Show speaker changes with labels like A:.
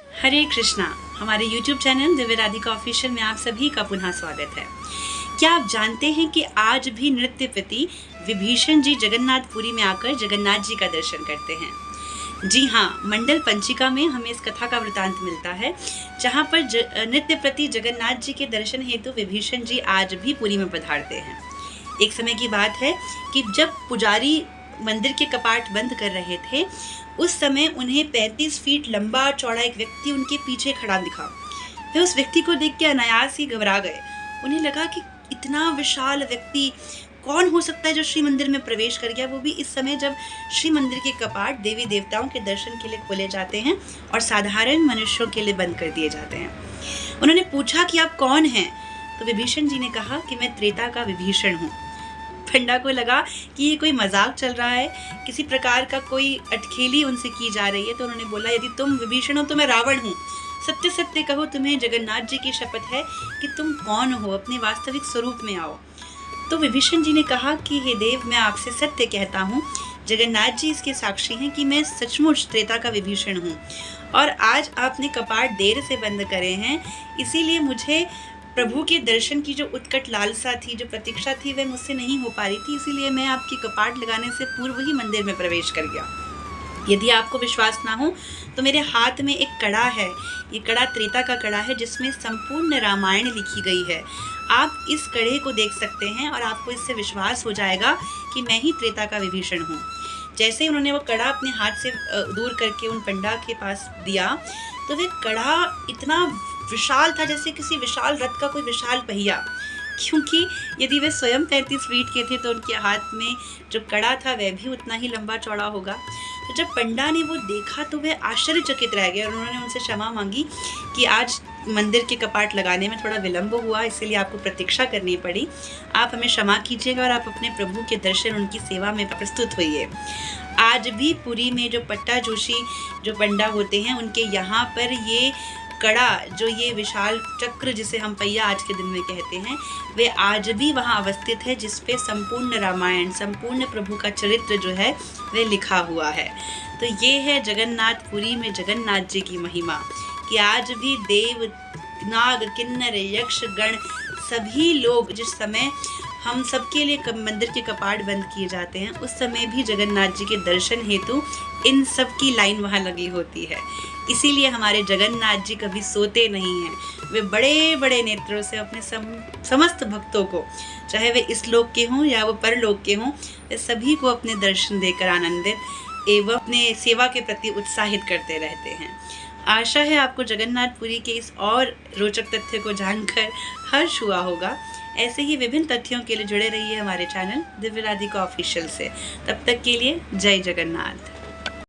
A: हरे कृष्णा। हमारे YouTube channel Divya Radhika official में आप सभी का पुनः स्वागत है। क्या आप जानते हैं कि आज भी नृत्यपति विभीषण जी जगन्नाथपुरी में आकर जगन्नाथ जी का दर्शन करते हैं? जी हाँ, मंडल पंचिका में हमें इस कथा का वृतांत मिलता है, जहाँ पर नृत्यपति जगन्नाथ जी के दर्शन हेतु विभीषण जी आज भी पुरी में पधारते हैं। एक समय की बात है कि जब पुजारी मंदिर के कपाट बंद कर रहे थे, उस समय उन्हें 35 फीट लंबा चौड़ा एक व्यक्ति उनके पीछे खड़ा दिखा। वे उस व्यक्ति को देख के अनायास ही घबरा गए। उन्हें लगा कि इतना विशाल व्यक्ति कौन हो सकता है जो श्री मंदिर में प्रवेश कर गया, वो भी इस समय जब श्री मंदिर के कपाट देवी देवताओं के दर्शन के लिए खोले जाते हैं और साधारण मनुष्यों के लिए बंद कर दिए जाते हैं। उन्होंने पूछा कि आप कौन हैं? तो विभीषण जी ने कहा कि मैं त्रेता का विभीषण हूँ। पंडा को लगा कि ये कोई मजाक चल रहा है, किसी प्रकार का कोई अटखेली उनसे की जा रही है। तो उन्होंने बोला, यदि तुम विभीषण हो तो मैं रावण हूँ। सत्य सत्य कहो, तुम्हें जगन्नाथ जी की शपथ है कि तुम कौन हो, अपने वास्तविक स्वरूप में आओ। तो विभीषण जी ने कहा कि हे देव, मैं आपसे सत्य कहता हूँ, जगन्नाथ जी इसके साक्षी हैं कि मैं सचमुच त्रेता का विभीषण हूँ, और आज आपने कपाट देर से बंद करे हैं, इसीलिए मुझे प्रभु के दर्शन की जो उत्कट लालसा थी, जो प्रतीक्षा थी, वह मुझसे नहीं हो पा रही थी, इसीलिए मैं आपकी कपाट लगाने से पूर्व ही मंदिर में प्रवेश कर गया। यदि आपको विश्वास ना हो तो मेरे हाथ में एक कड़ा है। ये कड़ा त्रेता का कड़ा है, जिसमें संपूर्ण रामायण लिखी गई है। आप इस कड़े को देख सकते हैं और आपको इससे विश्वास हो जाएगा कि मैं ही त्रेता का विभीषण हूँ। जैसे ही उन्होंने वो कड़ा अपने हाथ से दूर करके उन पंडा के पास दिया, तो वह कड़ा इतना विशाल था जैसे किसी विशाल रथ का कोई विशाल पहिया, क्योंकि यदि वे स्वयं 35 फीट के थे तो उनके हाथ में जो कड़ा था वह भी उतना ही लंबा चौड़ा होगा। तो जब पंडा ने वो देखा तो वह आश्चर्यचकित रह गए और उन्होंने उनसे क्षमा मांगी कि आज मंदिर के कपाट लगाने में थोड़ा विलंब हुआ, इसलिए आपको प्रतीक्षा करनी पड़ी। आप हमें क्षमा कीजिएगा और आप अपने प्रभु के दर्शन, उनकी सेवा में प्रस्तुत होइए। आज भी पुरी में जो पट्टा जोशी जो पंडा होते हैं, उनके यहाँ पर ये कड़ा, जो ये विशाल चक्र जिसे हम पहिया आज के दिन में कहते हैं, वे आज भी वहाँ अवस्थित है, जिस पे संपूर्ण रामायण, संपूर्ण प्रभु का चरित्र जो है वह लिखा हुआ है। तो ये है जगन्नाथपुरी में जगन्नाथ जी की महिमा, कि आज भी देव, नाग, किन्नर, यक्ष गण सभी लोग, जिस समय हम सबके लिए मंदिर के कपाट बंद किए जाते हैं, उस समय भी जगन्नाथ जी के दर्शन हेतु इन सब की लाइन वहाँ लगी होती है। इसीलिए हमारे जगन्नाथ जी कभी सोते नहीं हैं। वे बड़े बड़े नेत्रों से अपने समस्त भक्तों को, चाहे वे इस लोक के हों या वो परलोक के हों, वे सभी को अपने दर्शन देकर आनंदित एवं अपने सेवा के प्रति उत्साहित करते रहते हैं। आशा है आपको जगन्नाथपुरी के इस और रोचक तथ्य को जानकर हर्ष हुआ होगा। ऐसे ही विभिन्न तथ्यों के लिए जुड़े रहिए हमारे चैनल दिव्य राधिका ऑफिशियल से। तब तक के लिए जय जगन्नाथ।